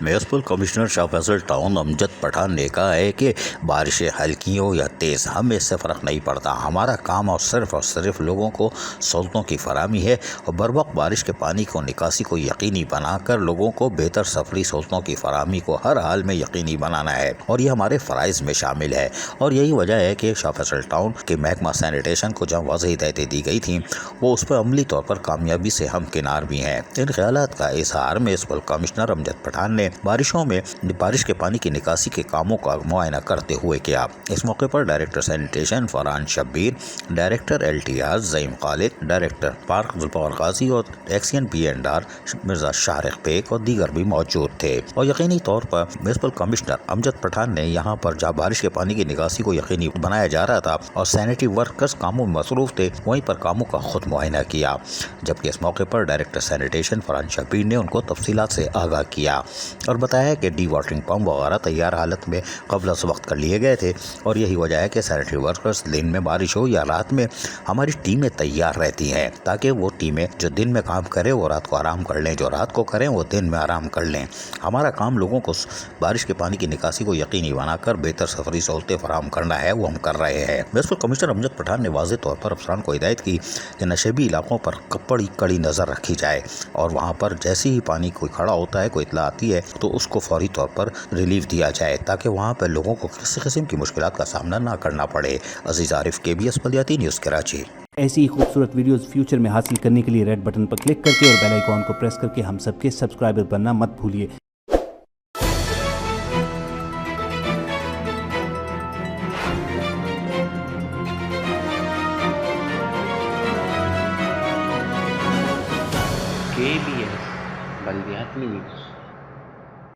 Municipal commissioner Shah Faisal town Amjad Pathan ने कहा है कि बारिशें हल्की हो या तेज़, हमें इससे फ़र्क नहीं पड़ता। हमारा काम और सिर्फ लोगों को सहूलतों की फराहमी है और बर वक्त बारिश के पानी को निकासी को यकीनी बनाकर लोगों को बेहतर सफरी सहूलतों की फराहमी को हर हाल में यकीनी बनाना है और ये हमारे फ़राइज़ में शामिल है। और यही वजह है कि शाह फैसल टाउन के महकमा सैनिटेशन को जहाँ वाज़ेह हिदायतें दी गई थी वो उस पर अमली तौर पर कामयाबी से हमकिनार भी हैं। इन ख्यालात का इजहार म्यूनसिपल कमिश्नर अमजद पठान ने बारिशों में बारिश के पानी की निकासी के कामों का मुआयना करते हुए किया। इस मौके पर director sanitation Farhan Shabbir, director LTR Zaeem Khalid, director park Zulfiqar Ghazi और एक्सियन PNR मिर्जा शारिक बेग और दीगर भी मौजूद थे। और यकीनी तौर पर म्यूनसिपल कमिश्नर अमजद पठान ने यहाँ पर जहाँ बारिश के पानी की निकासी को यकीनी बनाया जा रहा था और सैनिटरी वर्कर्स कामों में मसरूफ थे, वहीं पर कामों का खुद मुआयना किया। जबकि इस मौके पर डायरेक्टर सैनिटेशन फरहान शब्बीर ने उनको तफसीलात से आगाह किया और बताया कि डी वाटरिंग पम्प वगैरह तैयार हालत में क़ब्ल अज़ वक्त कर लिए गए थे और यही वजह है कि सैनिटरी वर्कर्स दिन में बारिश हो या रात में हमारी टीमें तैयार रहती हैं ताकि वो टीमें जो दिन में काम करें वो रात को आराम कर लें, जो रात को करें वो दिन में आराम कर लें। हमारा काम लोगों को बारिश के पानी की निकासी को यकीनी बनाकर बेहतर सफरी सहूलतें फराहम करना है, वो हम कर रहे हैं। म्यूनसिपल कमिश्नर अमजद पठान ने वाज़ेह तौर पर अफसरान को हिदायत की कि नशेबी इलाकों पर कड़ी नज़र रखी जाए और वहाँ पर जैसे ही पानी कोई खड़ा होता है, कोई इत्तला आती है तो उसको फौरी तौर पर रिलीफ दिया जाए ताकि वहाँ पर लोगों को किसी किस्म की मुश्किलात का सामना ना करना पड़े। अजीज आरिफ, KBS बलियाती न्यूज़ कराची। ऐसी ही खूबसूरत वीडियोस फ्यूचर में हासिल करने के लिए रेड बटन पर क्लिक करके और बेल आइकॉन को प्रेस करके हम सबके सब्सक्राइबर बनना मत भूलिए। KBS बलियाती न्यूज़।